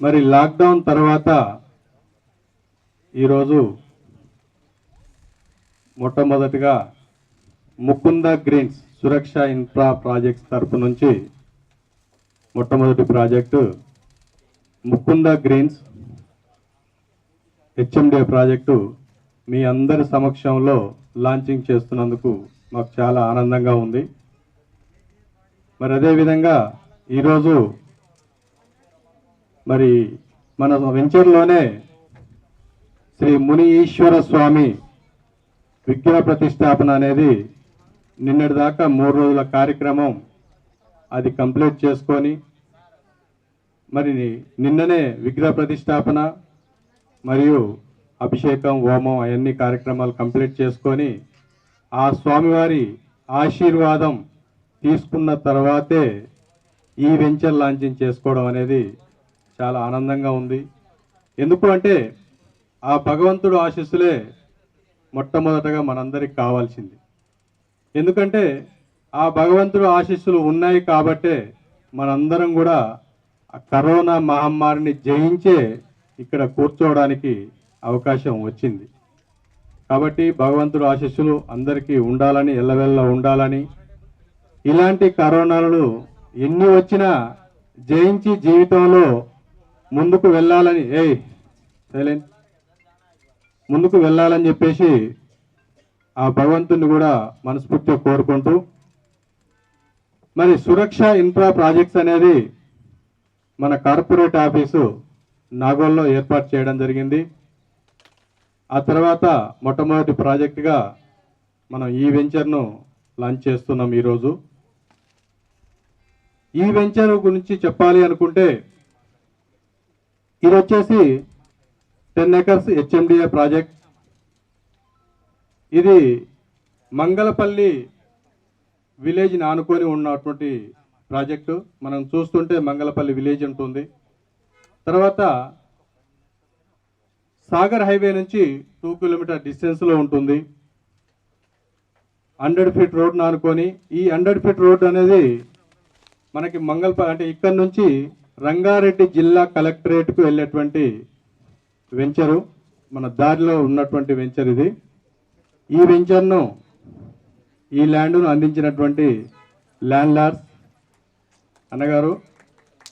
మరి లాక్డౌన్ తర్వాత ఈరోజు మొట్టమొదటిగా Mukunda greens Suraksha infra projects తరపు నుంచి మొట్టమొదటి project Mukunda greens HMDA project మీ అందరి సమక్షంలో లాంచింగ్ చేస్తున్నందుకు మాకు చాలా ఆనందంగా ఉంది. మరి అదేవిధంగా ఈరోజు మరి మన వెంచర్లోనే శ్రీ ముని ఈశ్వర స్వామి విగ్రహ ప్రతిష్టాపన అనేది నిన్నటి దాకా 3 రోజుల కార్యక్రమం అది కంప్లీట్ చేసుకొని మరి నిన్ననే విగ్రహ ప్రతిష్టాపన మరియు అభిషేకం హోమం అవన్నీ కార్యక్రమాలు కంప్లీట్ చేసుకొని ఆ స్వామివారి ఆశీర్వాదం తీసుకున్న తర్వాతే ఈ వెంచర్ లాంచింగ్ చేసుకోవడం అనేది చాలా ఆనందంగా ఉంది. ఎందుకు అంటే ఆ భగవంతుడు ఆశీస్సులే మొట్టమొదటగా మనందరికి కావాల్సింది. ఎందుకంటే ఆ భగవంతుడు ఆశీస్సులు ఉన్నాయి కాబట్టే మనందరం కూడా ఆ కరోనా మహమ్మారిని జయించే ఇక్కడ కూర్చోవడానికి అవకాశం వచ్చింది. కాబట్టి భగవంతుడు ఆశీస్సులు అందరికీ ఉండాలని, ఎల్లవెల్ల ఉండాలని, ఇలాంటి కరోనాలు ఎన్ని వచ్చినా జయించి జీవితంలో ముందుకు వెళ్ళాలని ముందుకు వెళ్ళాలని చెప్పేసి ఆ భగవంతుని కూడా మనస్ఫూర్తిగా కోరుకుంటూ మరి సురక్ష ఇన్ఫ్రా ప్రాజెక్ట్స్ అనేది మన కార్పొరేట్ ఆఫీసు నాగోల్లో ఏర్పాటు చేయడం జరిగింది. ఆ తర్వాత మొట్టమొదటి ప్రాజెక్టుగా మనం ఈ వెంచర్ను లాంచ్ చేస్తున్నాం. ఈరోజు ఈ వెంచర్ గురించి చెప్పాలి అనుకుంటే ఇది వచ్చేసి 10 acres హెచ్ఎండిఏ ప్రాజెక్ట్. ఇది మంగళపల్లి విలేజ్ని ఆనుకొని ఉన్నటువంటి ప్రాజెక్టు. మనం చూస్తుంటే మంగళపల్లి విలేజ్ ఉంటుంది. తర్వాత సాగర్ హైవే నుంచి 2 కిలోమీటర్ డిస్టెన్స్లో ఉంటుంది. 100 feet రోడ్ను ఆనుకొని, ఈ 100 feet రోడ్ అనేది మనకి మంగళపల్లి అంటే ఇక్కడ నుంచి రంగారెడ్డి జిల్లా కలెక్టరేట్కు వెళ్ళేటువంటి వెంచరు, మన దారిలో ఉన్నటువంటి వెంచర్ ఇది. ఈ వెంచర్ను ఈ ల్యాండ్ను అందించినటువంటి ల్యాండ్ లార్డ్స్ అన్నగారు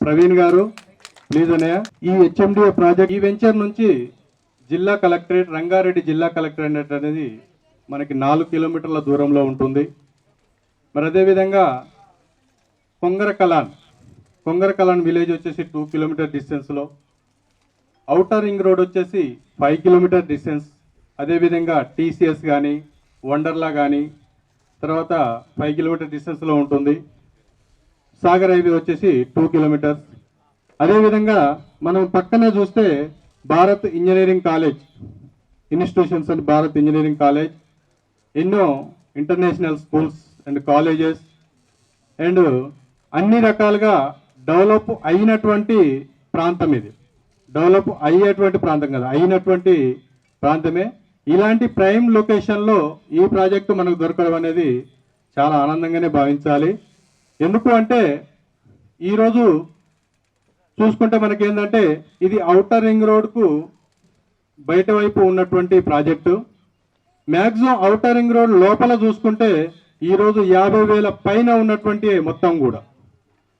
ప్రవీణ్ గారు, ప్లీజ్ అన్నయ్య. ఈ హెచ్ఎండిఏ ప్రాజెక్ట్ ఈ వెంచర్ నుంచి జిల్లా కలెక్టరేట్, రంగారెడ్డి జిల్లా కలెక్టరేట్ అనేది మనకి 4 కిలోమీటర్ల దూరంలో ఉంటుంది. మరి అదేవిధంగా కొంగరకలాన్ విలేజ్ వచ్చేసి 2 కిలోమీటర్ డిస్టెన్స్లో, ఔటర్ రింగ్ రోడ్ వచ్చేసి 5 కిలోమీటర్ డిస్టెన్స్. అదేవిధంగా టీసీఎస్ కానీ వండర్లా కానీ తర్వాత 5 కిలోమీటర్ డిస్టెన్స్లో ఉంటుంది. సాగర్ హైవే వచ్చేసి 2 కిలోమీటర్స్. అదేవిధంగా మనం పక్కనే చూస్తే Bharat engineering college institutions and Bharat engineering college, ఎన్నో international schools and colleges and అన్ని రకాలుగా డెవలప్ అయినటువంటి ప్రాంతం. ఇది డెవలప్ అయ్యేటువంటి ప్రాంతం కదా, అయినటువంటి ప్రాంతమే. ఇలాంటి ప్రైమ్ లొకేషన్లో ఈ ప్రాజెక్టు మనకు దొరకడం అనేది చాలా ఆనందంగానే భావించాలి. ఎందుకు అంటే ఈరోజు చూసుకుంటే మనకేంటంటే ఇది ఔటర్ రింగ్ రోడ్కు బయట వైపు ఉన్నటువంటి project. Maximum outer ring road లోపల చూసుకుంటే ఈరోజు 50,000 పైన ఉన్నటువంటి మొత్తం కూడా,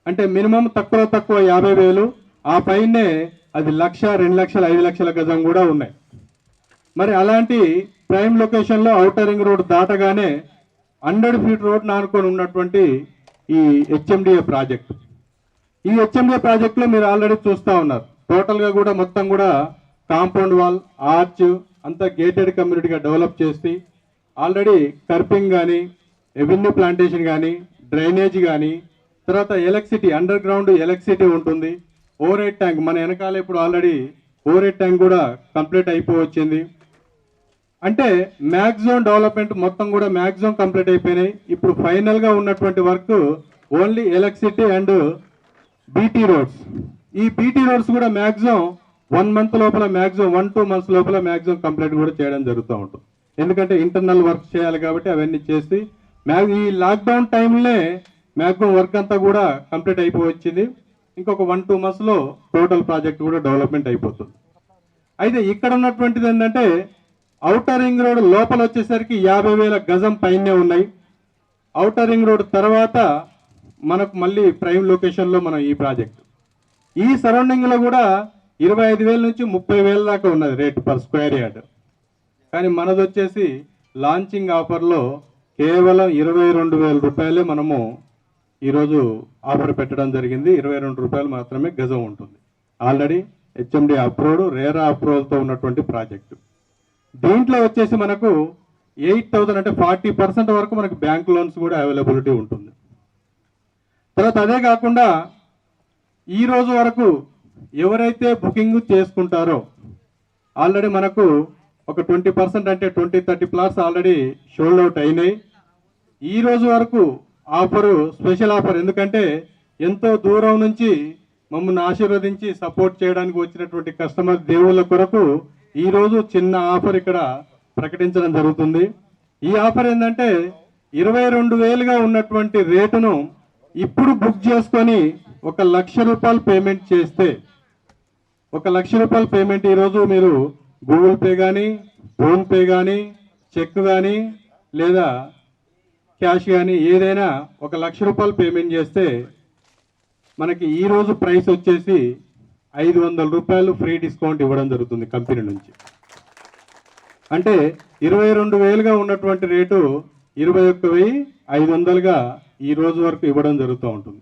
అంటే మినిమం తక్కువ 50,000, ఆ పైనే అది 1,00,000, 2,00,000, 5,00,000 గజం కూడా ఉన్నాయి. మరి అలాంటి ప్రైమ్ లొకేషన్లో ఔటర్ రింగ్ రోడ్ దాటగానే 100 ఫీట్ రోడ్ నానుకొని ఉన్నటువంటి ఈ హెచ్ఎండిఏ ప్రాజెక్ట్. ఈ హెచ్ఎండిఏ ప్రాజెక్టులో మీరు ఆల్రెడీ చూస్తూ ఉన్నారు. టోటల్గా కూడా మొత్తం కూడా కాంపౌండ్ వాల్, ఆర్చ్ అంతా గేటెడ్ కమ్యూనిటీగా డెవలప్ చేసి ఆల్రెడీ కర్పింగ్ కానీ, రెవెన్యూ ప్లాంటేషన్ కానీ, డ్రైనేజ్ కానీ, తర్వాత ఎలక్ట్రిసిటీ, అండర్ గ్రౌండ్ ఎలక్ట్రిసిటీ ఉంటుంది. ఓవర్ హెడ్ ట్యాంక్ మన వెనకాల ఇప్పుడు ఆల్రెడీ ఓవర్ హెడ్ ట్యాంక్ కూడా కంప్లీట్ అయిపోవచ్చింది. అంటే మ్యాక్సిమం డెవలప్మెంట్ మొత్తం కూడా మ్యాక్సిమం కంప్లీట్ అయిపోయినాయి. ఇప్పుడు ఫైనల్గా ఉన్నటువంటి work only electricity and BT roads. ఈ బీటీ రోడ్స్ కూడా మ్యాక్సిమం 1 month లోపల, మ్యాక్సిమం 1-2 months లోపల మ్యాక్సిమం కంప్లీట్ కూడా చేయడం జరుగుతూ ఉంటుంది. ఎందుకంటే ఇంటర్నల్ వర్క్ చేయాలి కాబట్టి అవన్నీ చేసి ఈ లాక్డౌన్ టైంలోనే మ్యాక్సిమం వర్క్ అంతా కూడా కంప్లీట్ అయిపోవచ్చింది. ఇంకొక 1-2 monthsలో టోటల్ ప్రాజెక్ట్ కూడా డెవలప్మెంట్ అయిపోతుంది. అయితే ఇక్కడ ఉన్నటువంటిది ఏంటంటే ఔటర్ రింగ్ రోడ్ లోపల వచ్చేసరికి 50,000 గజం పైనే ఉన్నాయి. ఔటర్ రింగ్ రోడ్ తర్వాత మనకు మళ్ళీ ప్రైమ్ లొకేషన్లో మనం ఈ ప్రాజెక్ట్. ఈ సరౌండింగ్లో కూడా 25,000 నుంచి 30,000 దాకా ఉన్నది రేట్ పర్ స్క్వేర్ యార్డ్. కానీ మనది వచ్చేసి లాంచింగ్ ఆఫర్లో కేవలం 22,000 రూపాయలే మనము ఈరోజు ఆఫర్ పెట్టడం జరిగింది. 22 రూపాయలు మాత్రమే గజం ఉంటుంది. ఆల్రెడీ హెచ్ఎండి అప్రూవ్డ్, రేరా అప్రూవల్తో ఉన్నటువంటి ప్రాజెక్టు. దీంట్లో వచ్చేసి మనకు 8,000 అంటే 40% వరకు మనకు బ్యాంక్ లోన్స్ కూడా అవైలబిలిటీ ఉంటుంది. తర్వాత అదే కాకుండా ఈ రోజు వరకు ఎవరైతే బుకింగ్ చేసుకుంటారో ఆల్రెడీ మనకు ఒక 20% అంటే 20-30 ప్లాట్స్ ఆల్రెడీ షోల్డ్ అవుట్ అయినాయి. ఈ రోజు వరకు ఆఫరు స్పెషల్ ఆఫర్, ఎందుకంటే ఎంతో దూరం నుంచి మమ్మల్ని ఆశీర్వదించి సపోర్ట్ చేయడానికి వచ్చినటువంటి కస్టమర్ దేవుళ్ళ కొరకు ఈరోజు చిన్న ఆఫర్ ఇక్కడ ప్రకటించడం జరుగుతుంది. ఈ ఆఫర్ ఏంటంటే 22,000గా ఉన్నటువంటి రేటును ఇప్పుడు బుక్ చేసుకొని 1,00,000 రూపాయలు పేమెంట్ చేస్తే, 1,00,000 రూపాయలు పేమెంట్ ఈరోజు మీరు గూగుల్ పే కానీ, ఫోన్పే కానీ, చెక్ కానీ లేదా క్యాష్ కానీ ఏదైనా 1,00,000 రూపాయలు పేమెంట్ చేస్తే మనకి ఈరోజు ప్రైస్ వచ్చేసి 500 రూపాయలు ఫ్రీ డిస్కౌంట్ ఇవ్వడం జరుగుతుంది కంపెనీ నుంచి. అంటే 22,000గా ఉన్నటువంటి రేటు 21,500గా ఈ రోజు వరకు ఇవ్వడం జరుగుతూ ఉంటుంది.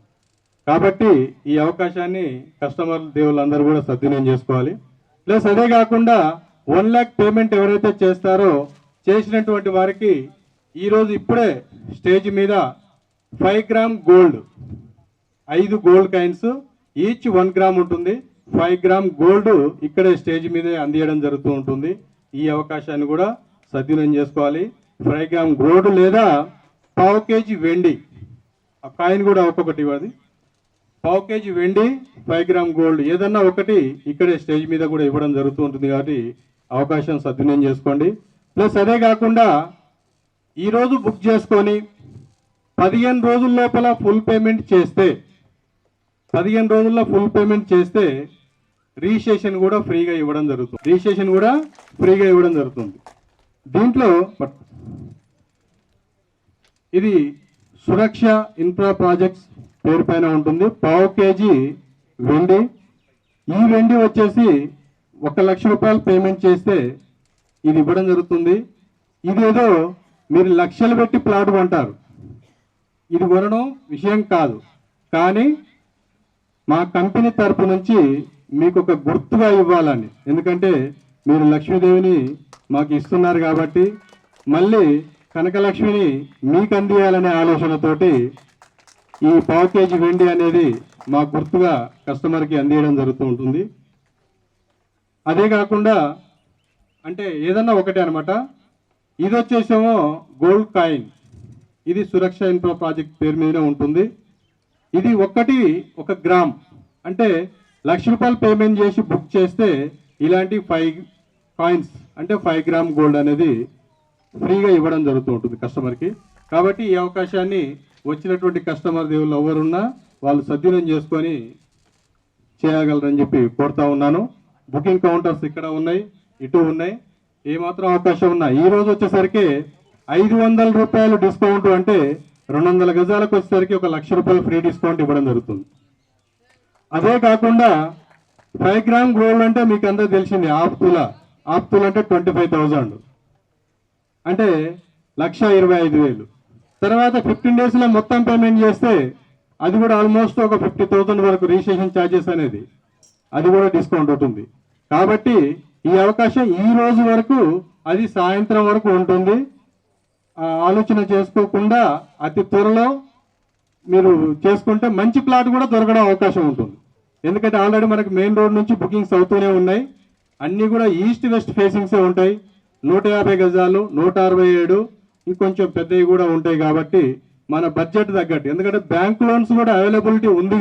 కాబట్టి ఈ అవకాశాన్ని కస్టమర్ దేవుళ్ళందరూ కూడా సద్వినియోగం చేసుకోవాలి. ప్లస్ అదే కాకుండా 1 lakh పేమెంట్ ఎవరైతే చేస్తారో చేసినటువంటి వారికి ఈరోజు ఇప్పుడే స్టేజ్ మీద 5 gram gold, 5 gold coins, each 1 gram ఉంటుంది. 5 గ్రామ్ గోల్డ్ ఇక్కడే స్టేజ్ మీదే అందియడం జరుగుతూ ఉంటుంది. ఈ అవకాశాన్ని కూడా సద్వినియోగం చేసుకోవాలి. 5 గ్రామ్ గోల్డ్ లేదా 1/2 kg వెండి, ఆ కాయిన్ కూడా ఒక్కొక్కటి ఇవ్వాలి. 1/2 kg వెండి, 5 గ్రామ్ గోల్డ్ ఏదన్నా ఒకటి ఇక్కడే స్టేజ్ మీద కూడా ఇవ్వడం జరుగుతూ ఉంటుంది. కాబట్టి అవకాశం సద్వినియోగం చేసుకోండి. ప్లస్ అదే కాకుండా ఈరోజు బుక్ చేసుకొని 15 రోజుల లోపల ఫుల్ పేమెంట్ చేస్తే, 15 రోజుల్లో ఫుల్ పేమెంట్ చేస్తే రిజిస్ట్రేషన్ కూడా ఫ్రీగా ఇవ్వడం జరుగుతుంది. దీంట్లో ఇది సురక్ష ఇన్ఫ్రా ప్రాజెక్ట్స్ పేరు పైన ఉంటుంది. 1/2 kg వెండి. ఈ వెండి వచ్చేసి 1,00,000 రూపాయలు పేమెంట్ చేస్తే ఇది ఇవ్వడం జరుగుతుంది. ఇదేదో మీరు లక్షలు పెట్టి ప్లాట్ కొంటారు, ఇది కొనడం విషయం కాదు. కానీ మా కంపెనీ తరపు నుంచి మీకు ఒక గుర్తుగా ఇవ్వాలని, ఎందుకంటే మీరు లక్ష్మీదేవిని మాకు ఇస్తున్నారు కాబట్టి మళ్ళీ కనకలక్ష్మిని మీకు అందియాలనే ఆలోచనతోటి ఈ 1/2 kg వెండి అనేది మా గుర్తుగా కస్టమర్కి అందియడం జరుగుతూ ఉంటుంది. అదే కాకుండా అంటే ఏదన్నా ఒకటే అనమాట. ఇది వచ్చేసేమో గోల్డ్ కాయిన్, ఇది సురక్ష ఇన్ఫ్రా ప్రాజెక్ట్ పేరు మీదనే ఉంటుంది. ఇది 1 గ్రామ్ అంటే 1,00,000 రూపాయలు పేమెంట్ చేసి బుక్ చేస్తే ఇలాంటి 5 కాయిన్స్ అంటే 5 గ్రామ్ గోల్డ్ అనేది ఫ్రీగా ఇవ్వడం జరుగుతూ ఉంటుంది కస్టమర్కి. కాబట్టి ఈ అవకాశాన్ని వచ్చినటువంటి కస్టమర్ దేవుళ్ళు ఎవరున్నా వాళ్ళు సద్వినియోగం చేసుకొని చేయగలరని చెప్పి కోరుతా ఉన్నాను. బుకింగ్ కౌంటర్స్ ఇక్కడ ఉన్నాయి. ఇటు ఉన్నాయి. ఏమాత్రం అవకాశం ఉన్నా ఈ రోజు వచ్చేసరికి 500 రూపాయలు డిస్కౌంట్ అంటే 200 గజాలకు వచ్చేసరికి 1 లక్ష రూపాయలు ఫ్రీ డిస్కౌంట్ ఇవ్వడం జరుగుతుంది. అదే కాకుండా 5 గ్రామ్ గోల్డ్ అంటే మీకు అందరూ తెలిసింది హాఫ్ తులా అంటే 25,000 అంటే 1,25,000. తర్వాత 15 డేస్లో మొత్తం పేమెంట్ చేస్తే అది కూడా ఆల్మోస్ట్ ఒక 50,000 వరకు రిజిస్ట్రేషన్ ఛార్జెస్ అనేది అది కూడా డిస్కౌంట్ ఉంటుంది. కాబట్టి ఈ అవకాశం ఈ రోజు వరకు అది సాయంత్రం వరకు ఉంటుంది. ఆలోచన చేసుకోకుండా అతి త్వరలో మీరు చేసుకుంటే మంచి ప్లాట్ కూడా దొరకడం అవకాశం ఉంటుంది. ఎందుకంటే ఆల్రెడీ మనకు మెయిన్ రోడ్ నుంచి బుకింగ్స్ అవుతూనే ఉన్నాయి. అన్నీ కూడా ఈస్ట్ వెస్ట్ ఫేసింగ్సే ఉంటాయి. 150 గజాలు, 167 ఇంకొంచెం పెద్దవి కూడా ఉంటాయి. కాబట్టి మన బడ్జెట్ తగ్గట్టు, ఎందుకంటే బ్యాంక్ లోన్స్ కూడా అవైలబిలిటీ ఉంది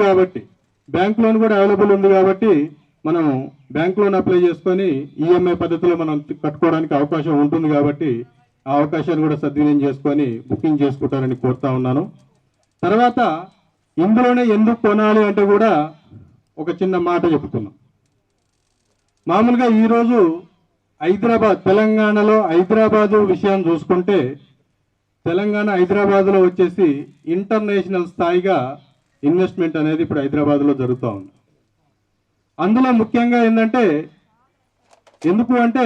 కాబట్టి మనం బ్యాంక్ లోన్ అప్లై చేసుకొని ఈఎంఐ పద్ధతిలో మనం కట్టుకోవడానికి అవకాశం ఉంటుంది. కాబట్టి ఆ అవకాశాన్ని కూడా సద్వినియోగం చేసుకొని బుకింగ్ చేసుకుంటారని కోరుతా ఉన్నాను. తర్వాత ఇందులోనే ఎందుకు కొనాలి అంటే కూడా ఒక చిన్న మాట చెప్తున్నాం. మామూలుగా ఈరోజు తెలంగాణలో హైదరాబాదు విషయాన్ని చూసుకుంటే హైదరాబాద్లో వచ్చేసి ఇంటర్నేషనల్ స్థాయిగా ఇన్వెస్ట్మెంట్ అనేది ఇప్పుడు హైదరాబాద్లో జరుగుతూ ఉంది. అందులో ముఖ్యంగా ఏంటంటే ఎందుకు అంటే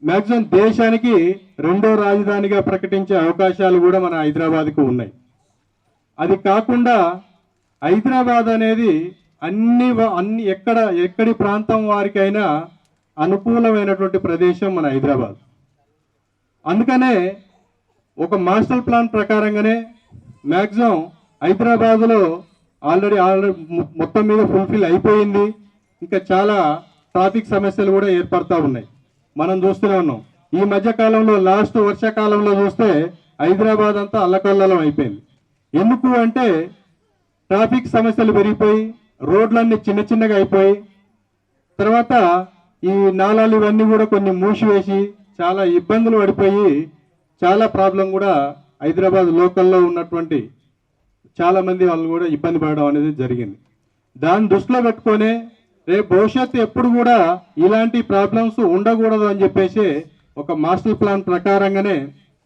మ్యాక్సిమం దేశానికి 2వ రాజధానిగా ప్రకటించే అవకాశాలు కూడా మన హైదరాబాద్కు ఉన్నాయి. అది కాకుండా హైదరాబాద్ అనేది ఎక్కడి ప్రాంతం వారికైనా అనుకూలమైనటువంటి ప్రదేశం మన హైదరాబాద్. అందుకనే ఒక మాస్టర్ ప్లాన్ ప్రకారంగానే మ్యాక్సిమం హైదరాబాద్లో ఆల్రెడీ మొత్తం మీద ఫుల్ఫిల్ అయిపోయింది. ఇంకా చాలా ట్రాఫిక్ సమస్యలు కూడా ఏర్పడతా ఉన్నాయి. మనం చూస్తూనే ఉన్నాం. ఈ మధ్య కాలంలో లాస్ట్ వర్షాకాలంలో చూస్తే హైదరాబాద్ అంతా అల్లకల్లోలం అయిపోయింది. ఎందుకు అంటే ట్రాఫిక్ సమస్యలు పెరిగిపోయి రోడ్లన్నీ చిన్నగా అయిపోయి తర్వాత ఈ నాలాలు ఇవన్నీ కూడా కొన్ని మూసివేసి చాలా ఇబ్బందులు పడిపోయి చాలా ప్రాబ్లం కూడా హైదరాబాద్ లోకల్లో ఉన్నటువంటి చాలా మంది వాళ్ళు కూడా ఇబ్బంది పడడం అనేది జరిగింది. దాన్ని దృష్టిలో పెట్టుకొని రేపు భవిష్యత్తు ఎప్పుడు కూడా ఇలాంటి ప్రాబ్లమ్స్ ఉండకూడదు అని చెప్పేసి ఒక మాస్టర్ ప్లాన్ ప్రకారంగానే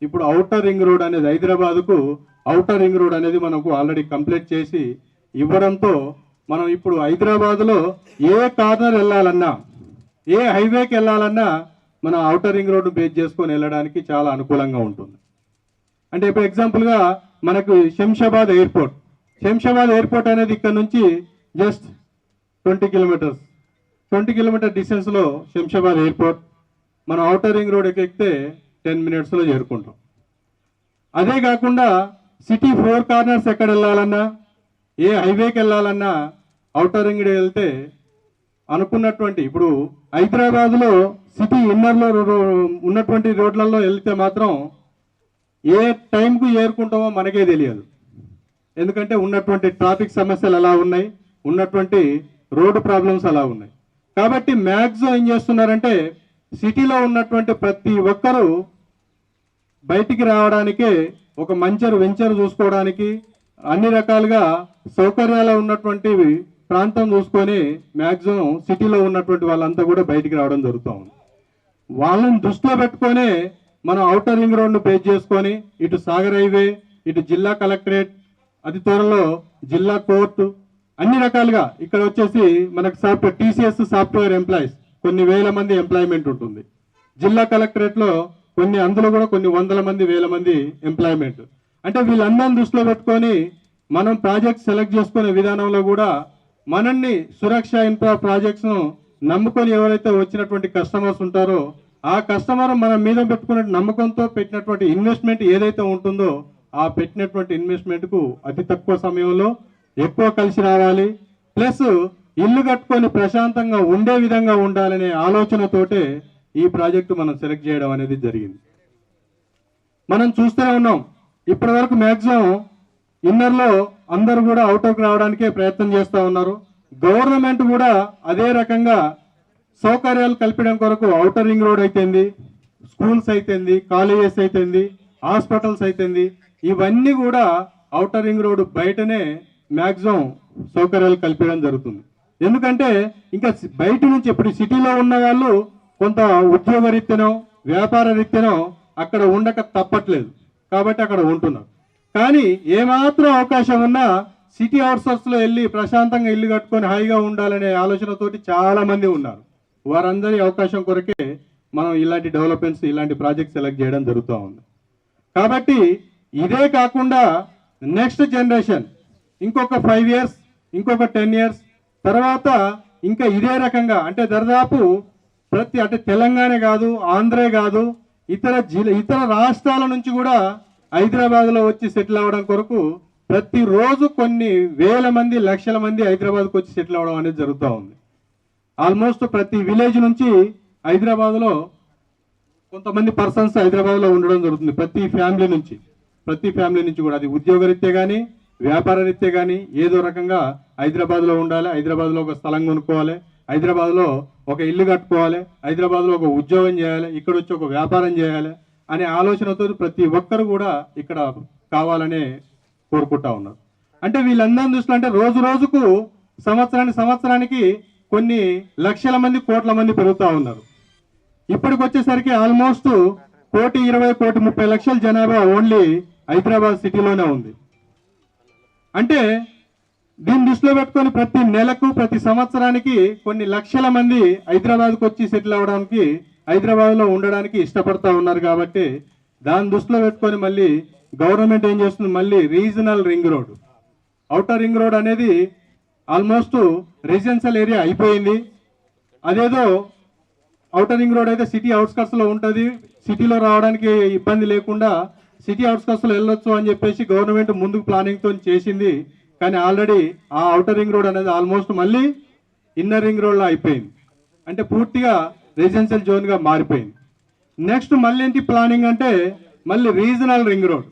ఇప్పుడు ఔటర్ రింగ్ రోడ్ అనేది హైదరాబాద్కు ఔటర్ రింగ్ రోడ్ అనేది మనకు ఆల్రెడీ కంప్లీట్ చేసి ఇవ్వడంతో మనం ఇప్పుడు హైదరాబాద్లో ఏ కార్నర్ వెళ్ళాలన్నా ఏ హైవేకి వెళ్ళాలన్నా మనం ఔటర్ రింగ్ రోడ్డు బేస్ చేసుకొని వెళ్ళడానికి చాలా అనుకూలంగా ఉంటుంది. అంటే ఇప్పుడు ఎగ్జాంపుల్గా మనకు శంషాబాద్ ఎయిర్పోర్ట్ అనేది ఇక్కడ నుంచి జస్ట్ 20 కిలోమీటర్ డిస్టెన్స్లో శంషాబాద్ ఎయిర్పోర్ట్. మనం ఔటర్ రింగ్ రోడ్ ఎక్కితే 10 మినిట్స్లో చేరుకుంటాం. అదే కాకుండా సిటీ 4 కార్నర్స్ ఎక్కడ వెళ్ళాలన్నా ఏ హైవేకి వెళ్ళాలన్నా ఔటర్ రింగ్ వెళ్తే అనుకున్నటువంటి ఇప్పుడు హైదరాబాద్లో సిటీ ఇన్నర్లో ఉన్నటువంటి రోడ్లలో వెళ్తే మాత్రం ఏ టైంకు చేరుకుంటామో మనకే తెలియదు. ఎందుకంటే ఉన్నటువంటి ట్రాఫిక్ సమస్యలు అలా ఉన్నాయి, ఉన్నటువంటి రోడ్డు ప్రాబ్లమ్స్ అలా ఉన్నాయి. కాబట్టి మ్యాక్సిమం ఏం చేస్తున్నారంటే సిటీలో ఉన్నటువంటి ప్రతి ఒక్కరూ బయటికి రావడానికే ఒక వెంచర్ చూసుకోవడానికి అన్ని రకాలుగా సౌకర్యాలు ఉన్నటువంటి ప్రాంతం చూసుకొని మ్యాక్సిమం సిటీలో ఉన్నటువంటి వాళ్ళంతా కూడా బయటికి రావడం జరుగుతూ ఉంది. వాళ్ళని దృష్టిలో పెట్టుకొని మనం ఔటర్ రింగ్ రోడ్ను బేస్ చేసుకొని ఇటు సాగర్ హైవే, ఇటు జిల్లా కలెక్టరేట్, అతి త్వరలో జిల్లా కోర్టు, అన్ని రకాలుగా ఇక్కడ వచ్చేసి మనకు టీసీఎస్ సాఫ్ట్వేర్ ఎంప్లాయీస్ కొన్ని వేల మంది ఎంప్లాయ్మెంట్ ఉంటుంది. జిల్లా కలెక్టరేట్లో అందులో కూడా కొన్ని వందల మంది వేల మంది ఎంప్లాయ్మెంట్. అంటే వీళ్ళందరినీ దృష్టిలో పెట్టుకొని మనం ప్రాజెక్ట్ సెలెక్ట్ చేసుకునే విధానంలో కూడా మనల్ని సురక్ష ఇన్ఫ్రా ప్రాజెక్ట్స్ను నమ్ముకొని ఎవరైతే వచ్చినటువంటి కస్టమర్స్ ఉంటారో ఆ కస్టమర్ మన మీద పెట్టుకునే నమ్మకంతో పెట్టినటువంటి ఇన్వెస్ట్మెంట్ ఏదైతే ఉంటుందో ఆ పెట్టినటువంటి ఇన్వెస్ట్మెంట్కు అతి తక్కువ సమయంలో ఎక్కువ కలిసి రావాలి, ప్లస్ ఇల్లు కట్టుకొని ప్రశాంతంగా ఉండే విధంగా ఉండాలనే ఆలోచనతోటే ఈ ప్రాజెక్టు మనం సెలెక్ట్ చేయడం అనేది జరిగింది. మనం చూస్తూనే ఉన్నాం ఇప్పటి వరకు మ్యాక్సిమం ఇన్నర్లో అందరూ కూడా అవుటర్కి రావడానికే ప్రయత్నం చేస్తూ ఉన్నారు. గవర్నమెంట్ కూడా అదే రకంగా సౌకర్యాలు కల్పించడం కొరకు ఔటర్ రింగ్ రోడ్ అయితేంది, స్కూల్స్ అయితేంది, కాలేజెస్ అయితేంది, హాస్పిటల్స్ అయితేంది, ఇవన్నీ కూడా ఔటర్ రింగ్ రోడ్ బయటనే మ్యాక్సిమం సౌకర్యాలు కల్పించడం జరుగుతుంది. ఎందుకంటే ఇంకా బయట నుంచి ఇప్పుడు సిటీలో ఉన్న వాళ్ళు కొంత ఉద్యోగ రీత్యనో వ్యాపార రీత్యనో అక్కడ ఉండక తప్పట్లేదు, కాబట్టి అక్కడ ఉంటున్నారు. కానీ ఏమాత్రం అవకాశం ఉన్నా సిటీ అవుట్స్కర్ట్స్లో వెళ్ళి ప్రశాంతంగా ఇల్లు కట్టుకొని హాయిగా ఉండాలనే ఆలోచనతోటి చాలా మంది ఉన్నారు. వారందరి అవకాశం కొరకే మనం ఇలాంటి డెవలప్మెంట్స్, ఇలాంటి ప్రాజెక్ట్ సెలెక్ట్ చేయడం జరుగుతూ ఉంది. కాబట్టి ఇదే కాకుండా నెక్స్ట్ జనరేషన్ ఇంకొక 5 years, ఇంకొక 10 years తర్వాత ఇంకా ఇదే రకంగా అంటే దాదాపు అంటే తెలంగాణ కాదు, ఆంధ్రే కాదు, ఇతర రాష్ట్రాల నుంచి కూడా హైదరాబాద్లో వచ్చి సెటిల్ అవ్వడం కొరకు ప్రతిరోజు కొన్ని వేల మంది, లక్షల మంది హైదరాబాద్కు వచ్చి సెటిల్ అవ్వడం అనేది జరుగుతూ ఉంది. ఆల్మోస్ట్ ప్రతి విలేజ్ నుంచి హైదరాబాద్లో కొంతమంది పర్సన్స్ హైదరాబాద్లో ఉండడం జరుగుతుంది. ప్రతి ఫ్యామిలీ నుంచి కూడా, అది ఉద్యోగరీత్యా కానీ వ్యాపార రీత్యా కానీ ఏదో రకంగా హైదరాబాద్లో ఉండాలి, హైదరాబాద్లో ఒక స్థలం కొనుక్కోవాలి, హైదరాబాద్లో ఒక ఇల్లు కట్టుకోవాలి, హైదరాబాద్లో ఒక ఉద్యోగం చేయాలి, ఇక్కడ వచ్చి ఒక వ్యాపారం చేయాలి అనే ఆలోచనతో ప్రతి ఒక్కరు కూడా ఇక్కడ కావాలనే కోరుకుంటా ఉన్నారు. అంటే వీళ్ళందరినీ దృష్టిలో అంటే రోజు రోజుకు సంవత్సరానికి కొన్ని లక్షల మంది, కోట్ల మంది పెరుగుతూ ఉన్నారు. ఇప్పటికి వచ్చేసరికి ఆల్మోస్ట్ 1,20,00,000, 1,30,00,000 జనాభా ఓన్లీ హైదరాబాద్ సిటీలోనే ఉంది. అంటే దీన్ని దృష్టిలో పెట్టుకొని ప్రతి నెలకు, ప్రతి సంవత్సరానికి కొన్ని లక్షల మంది హైదరాబాద్కు వచ్చి సెటిల్ అవ్వడానికి, హైదరాబాద్లో ఉండడానికి ఇష్టపడతా ఉన్నారు. కాబట్టి దాన్ని దృష్టిలో పెట్టుకొని మళ్ళీ గవర్నమెంట్ ఏం చేస్తుంది, మళ్ళీ regional ring road, outer ring road అనేది ఆల్మోస్ట్ రెసిడెన్షియల్ ఏరియా అయిపోయింది. అదేదో ఔటర్ రింగ్ రోడ్ అయితే సిటీ అవుట్స్కట్స్లో ఉంటుంది, సిటీలో రావడానికి ఇబ్బంది లేకుండా సిటీ అవుట్స్కట్స్లో వెళ్ళొచ్చు అని చెప్పేసి గవర్నమెంట్ ముందుకు ప్లానింగ్తో చేసింది. కానీ ఆల్రెడీ ఆ ఔటర్ రింగ్ రోడ్ అనేది ఆల్మోస్ట్ మళ్ళీ ఇన్నర్ రింగ్ రోడ్లో అయిపోయింది. అంటే పూర్తిగా రెసిడెన్షియల్ జోన్గా మారిపోయింది. నెక్స్ట్ మళ్ళీ ఏంటి ప్లానింగ్ అంటే మళ్ళీ రీజనల్ రింగ్ రోడ్.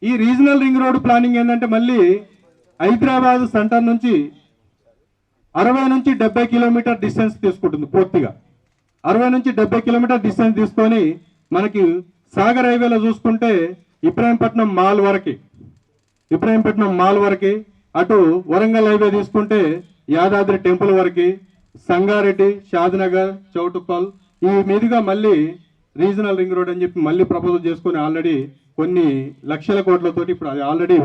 ఈ రీజనల్ రింగ్ రోడ్ ప్లానింగ్ ఏంటంటే మళ్ళీ హైదరాబాద్ సెంటర్ నుంచి 60 నుంచి 70 కిలోమీటర్ డిస్టెన్స్ తీసుకుంటుంది. పూర్తిగా 60 నుంచి 70 కిలోమీటర్ డిస్టెన్స్ తీసుకొని మనకి సాగర్ హైవేలో చూసుకుంటే ఇబ్రాహీంపట్నం మాల్ వరకు, అటు వరంగల్ హైవే తీసుకుంటే యాదాద్రి టెంపుల్ వరకు, సంగారెడ్డి, షాద్నగర్, చౌటుప్పల్ ఈ మీదుగా మళ్ళీ రీజనల్ రింగ్ రోడ్ అని చెప్పి మళ్ళీ ప్రపోజల్ చేసుకొని ఆల్రెడీ కొన్ని లక్షల కోట్లతోటి ఇప్పుడు అది ఆల్రెడీ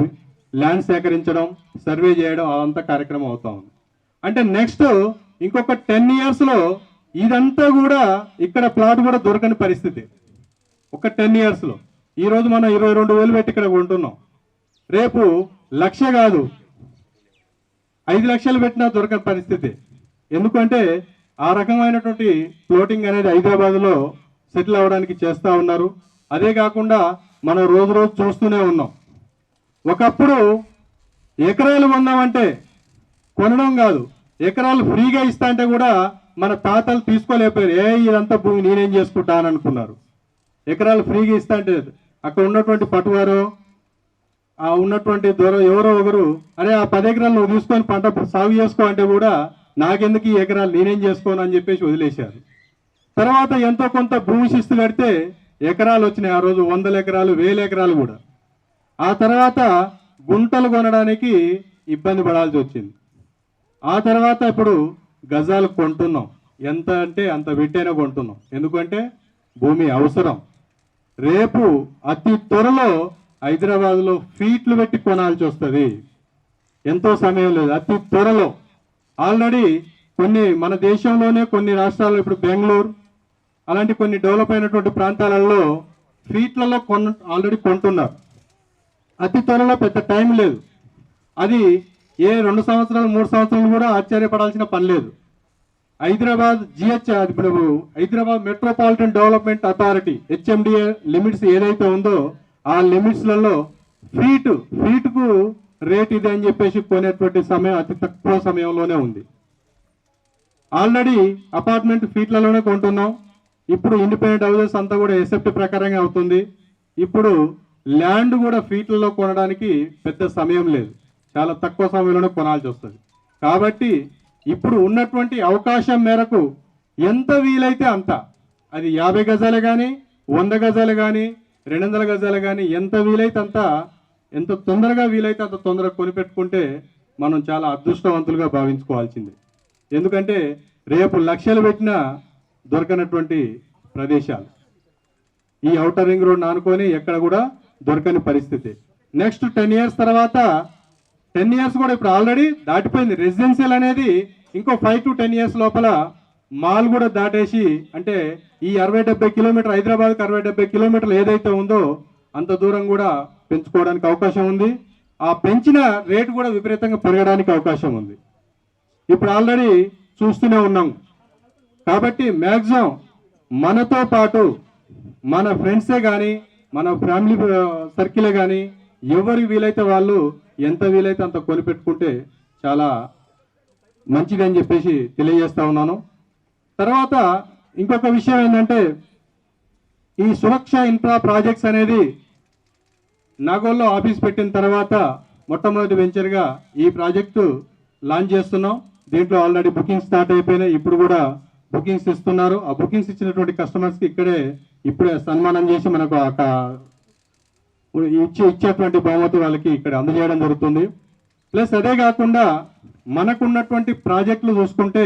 ల్యాండ్ సేకరించడం, సర్వే చేయడం అదంతా కార్యక్రమం అవుతా ఉంది. అంటే నెక్స్ట్ ఇంకొక 10 yearsలో ఇదంతా కూడా ఇక్కడ ప్లాట్ కూడా దొరకని పరిస్థితి. ఒక 10 yearsలో ఈరోజు మనం 22,000 పెట్టి ఇక్కడ కొంటున్నాం, రేపు 1,00,000 కాదు 5 లక్షలు పెట్టినా దొరకని పరిస్థితి. ఎందుకంటే ఆ రకమైనటువంటి ఫ్లోటింగ్ అనేది హైదరాబాద్లో సెటిల్ అవ్వడానికి చేస్తూ ఉన్నారు. అదే కాకుండా మనం రోజు చూస్తూనే ఉన్నాం. ఒకప్పుడు ఎకరాలు కొందామంటే కొనడం కాదు, ఎకరాలు ఫ్రీగా ఇస్తా అంటే కూడా మన తాతలు తీసుకోలేకపోయారు. ఇదంతా భూమి నేనేం చేసుకుంటా అని అనుకున్నారు. ఎకరాలు ఫ్రీగా ఇస్తా అంటే అక్కడ ఉన్నటువంటి పటువారు, ఆ ఉన్నటువంటి ఎవరో ఒకరు అరే ఆ 10 ఎకరాలు నువ్వు తీసుకొని పంట సాగు చేసుకో అంటే కూడా నాకెందుకు ఈ ఎకరాలు నేనేం చేసుకోను అని చెప్పేసి వదిలేశారు. తర్వాత ఎంతో కొంత భూమి శిస్తు కడితే ఎకరాలు వచ్చినాయి. ఆ రోజు 100 ఎకరాలు, 1000 ఎకరాలు కూడా. ఆ తర్వాత గుంటలు కొనడానికి ఇబ్బంది పడాల్సి వచ్చింది. ఆ తర్వాత ఇప్పుడు గజాలు కొంటున్నాం, ఎంత అంటే అంత పెట్టైనా కొంటున్నాం. ఎందుకంటే భూమి అవసరం. రేపు అతి త్వరలో హైదరాబాద్లో ఫీట్లు పెట్టి కొనాల్సి వస్తుంది. ఎంతో సమయం లేదు, అతి త్వరలో. ఆల్రెడీ కొన్ని మన దేశంలోనే కొన్ని రాష్ట్రాల్లో ఇప్పుడు బెంగళూరు అలాంటి కొన్ని డెవలప్ అయినటువంటి ప్రాంతాలలో ఫీట్లలో ఆల్రెడీ కొంటున్నారు. అతి త్వరలో, పెద్ద టైం లేదు. అది ఏ 2 సంవత్సరాలు 3 సంవత్సరాలు కూడా ఆశ్చర్యపడాల్సిన పని లేదు. హైదరాబాద్ ఇప్పుడు Hyderabad metropolitan development authority HMDA limits ఏదైతే ఉందో ఆ లిమిట్స్లలో ఫీటుకు రేట్ ఇది అని చెప్పేసి కొనేటువంటి సమయం అతి తక్కువ సమయంలోనే ఉంది. ఆల్రెడీ అపార్ట్మెంట్ ఫీట్లలోనే కొంటున్నాం. ఇప్పుడు ఇండిపెండెంట్ హౌసెస్ అంతా కూడా ఎసెప్ట్ ప్రకారంగా అవుతుంది. ఇప్పుడు ల్యాండ్ కూడా ఫీట్లలో కొనడానికి పెద్ద సమయం లేదు, చాలా తక్కువ సమయంలోనే కొనాల్సి వస్తుంది. కాబట్టి ఇప్పుడు ఉన్నటువంటి అవకాశం మేరకు ఎంత వీలైతే అంత, అది 50 గజాలు కానీ 100 గజాలు కానీ 200 గజాలు కానీ ఎంత వీలైతే అంత, ఎంత తొందరగా వీలైతే అంత తొందరగా కొనిపెట్టుకుంటే మనం చాలా అదృష్టవంతులుగా భావించుకోవాల్సిందే. ఎందుకంటే రేపు లక్షలు పెట్టినా దొరకనటువంటి ప్రదేశాలు. ఈ ఔటర్ రింగ్ రోడ్ ఆనుకొని ఎక్కడ కూడా దొరకని పరిస్థితి. నెక్స్ట్ 10 years తర్వాత 10 years కూడా ఇప్పుడు ఆల్రెడీ దాటిపోయింది. రెసిడెన్షియల్ అనేది ఇంకో 5 to 10 years లోపల మాల్ కూడా దాటేసి, అంటే ఈ 60-70 కిలోమీటర్, హైదరాబాద్కి 60-70 కిలోమీటర్లు ఏదైతే ఉందో అంత దూరం కూడా పెంచుకోవడానికి అవకాశం ఉంది. ఆ పెంచిన రేటు కూడా విపరీతంగా పెరగడానికి అవకాశం ఉంది. ఇప్పుడు ఆల్రెడీ చూస్తూనే ఉన్నాం. కాబట్టి మ్యాక్సిమం మనతో పాటు మన ఫ్రెండ్సే కానీ, మన ఫ్యామిలీ సర్కిలే కానీ, ఎవరికి వీలైతే వాళ్ళు ఎంత వీలైతే అంత కొనిపెట్టుకుంటే చాలా మంచిది అని చెప్పేసి తెలియజేస్తా ఉన్నాను. తర్వాత ఇంకొక విషయం ఏంటంటే, ఈ సురక్ష ఇన్ఫ్రా ప్రాజెక్ట్స్ అనేది నాగోల్లో ఆఫీస్ పెట్టిన తర్వాత మొట్టమొదటి వెంచర్గా ఈ ప్రాజెక్టు లాంచ్ చేస్తున్నాం. దీంట్లో ఆల్రెడీ బుకింగ్స్ స్టార్ట్ అయిపోయినాయి. ఇప్పుడు కూడా బుకింగ్స్ ఇస్తున్నారు. ఆ బుకింగ్స్ ఇచ్చినటువంటి కస్టమర్స్కి ఇప్పుడే సన్మానం చేసి మనకు ఇచ్చేటువంటి బహుమతి వాళ్ళకి ఇక్కడ అందజేయడం జరుగుతుంది. ప్లస్ అదే కాకుండా మనకున్నటువంటి ప్రాజెక్టులు చూసుకుంటే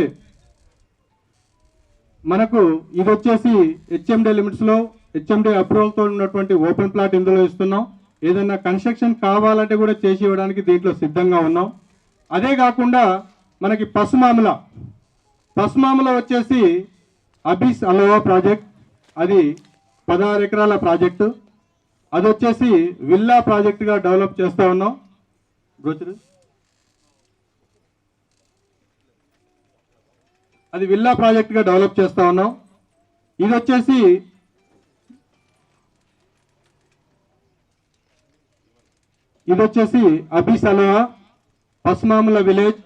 మనకు ఇది వచ్చేసి హెచ్ఎండి లిమిట్స్లో హెచ్ఎండి అప్రూవల్తో ఉన్నటువంటి ఓపెన్ ప్లాట్ ఇందులో ఇస్తున్నాం. ఏదైనా కన్స్ట్రక్షన్ కావాలంటే కూడా చేసి ఇవ్వడానికి దీంట్లో సిద్ధంగా ఉన్నాం. అదే కాకుండా మనకి పసుమాముల వచ్చేసి అబిస్ అలోవా ప్రాజెక్ట్, అది 16 ఎకరాల ప్రాజెక్టు. అది వచ్చేసి విల్లా ప్రాజెక్టుగా డెవలప్ చేస్తూ ఉన్నాం. అది విల్లా ప్రాజెక్టుగా డెవలప్ చేస్తూ ఉన్నాం. ఇది వచ్చేసి అబిస్ అలోవా, పసుమాముల విలేజ్,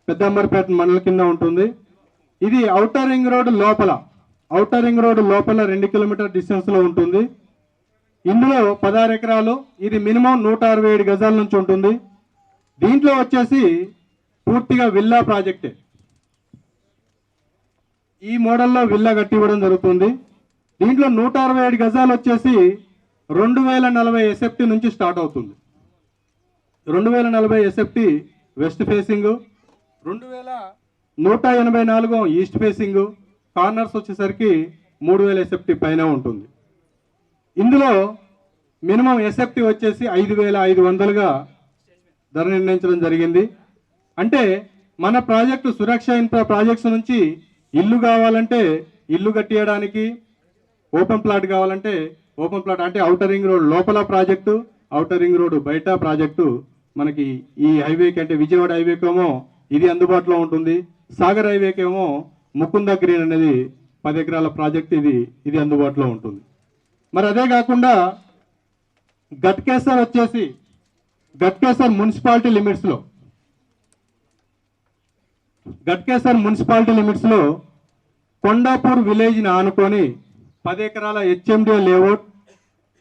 పెద్దంబర్పేట మండలం కింద ఉంటుంది. ఇది ఔటర్ రింగ్ రోడ్ లోపల 2 కిలోమీటర్ డిస్టెన్స్లో ఉంటుంది. ఇందులో 16 ఎకరాలు, ఇది మినిమం 167 గజాల నుంచి ఉంటుంది. దీంట్లో వచ్చేసి పూర్తిగా విల్లా ప్రాజెక్టే. ఈ మోడల్లో విల్లా కట్టి ఇవ్వడం జరుగుతుంది. దీంట్లో 167 గజాలు వచ్చేసి 2040 ఎస్ఎఫ్టీ నుంచి స్టార్ట్ అవుతుంది. 2040 SFT west facing, 2184 east facing, corners వచ్చేసరికి 3000 ఎస్ఎఫ్టీ పైన ఉంటుంది. ఇందులో మినిమం ఎస్ఎఫ్టీ వచ్చేసి 5500గా ధర నిర్ణయించడం జరిగింది. అంటే మన ప్రాజెక్టు సురక్ష ఇన్ఫ్రా ప్రాజెక్ట్స్ నుంచి ఇల్లు కావాలంటే ఇల్లు కట్టియడానికి, ఓపెన్ ప్లాట్ కావాలంటే ఓపెన్ ప్లాట్, అంటే ఔటర్ రింగ్ రోడ్ లోపల ప్రాజెక్టు, ఔటర్ రింగ్ రోడ్ బయట ప్రాజెక్టు మనకి ఈ హైవేకి, అంటే విజయవాడ హైవేకేమో ఇది అందుబాటులో ఉంటుంది. సాగర్ హైవేకేమో ముకుంద గ్రీన్ అనేది 10 ఎకరాల ప్రాజెక్ట్, ఇది అందుబాటులో ఉంటుంది. మరి అదే కాకుండా గట్కేసర్ మున్సిపాలిటీ లిమిట్స్లో కొండాపూర్ విలేజ్ని ఆనుకొని 10 ఎకరాల హెచ్ఎండిఏ లేఅవుట్,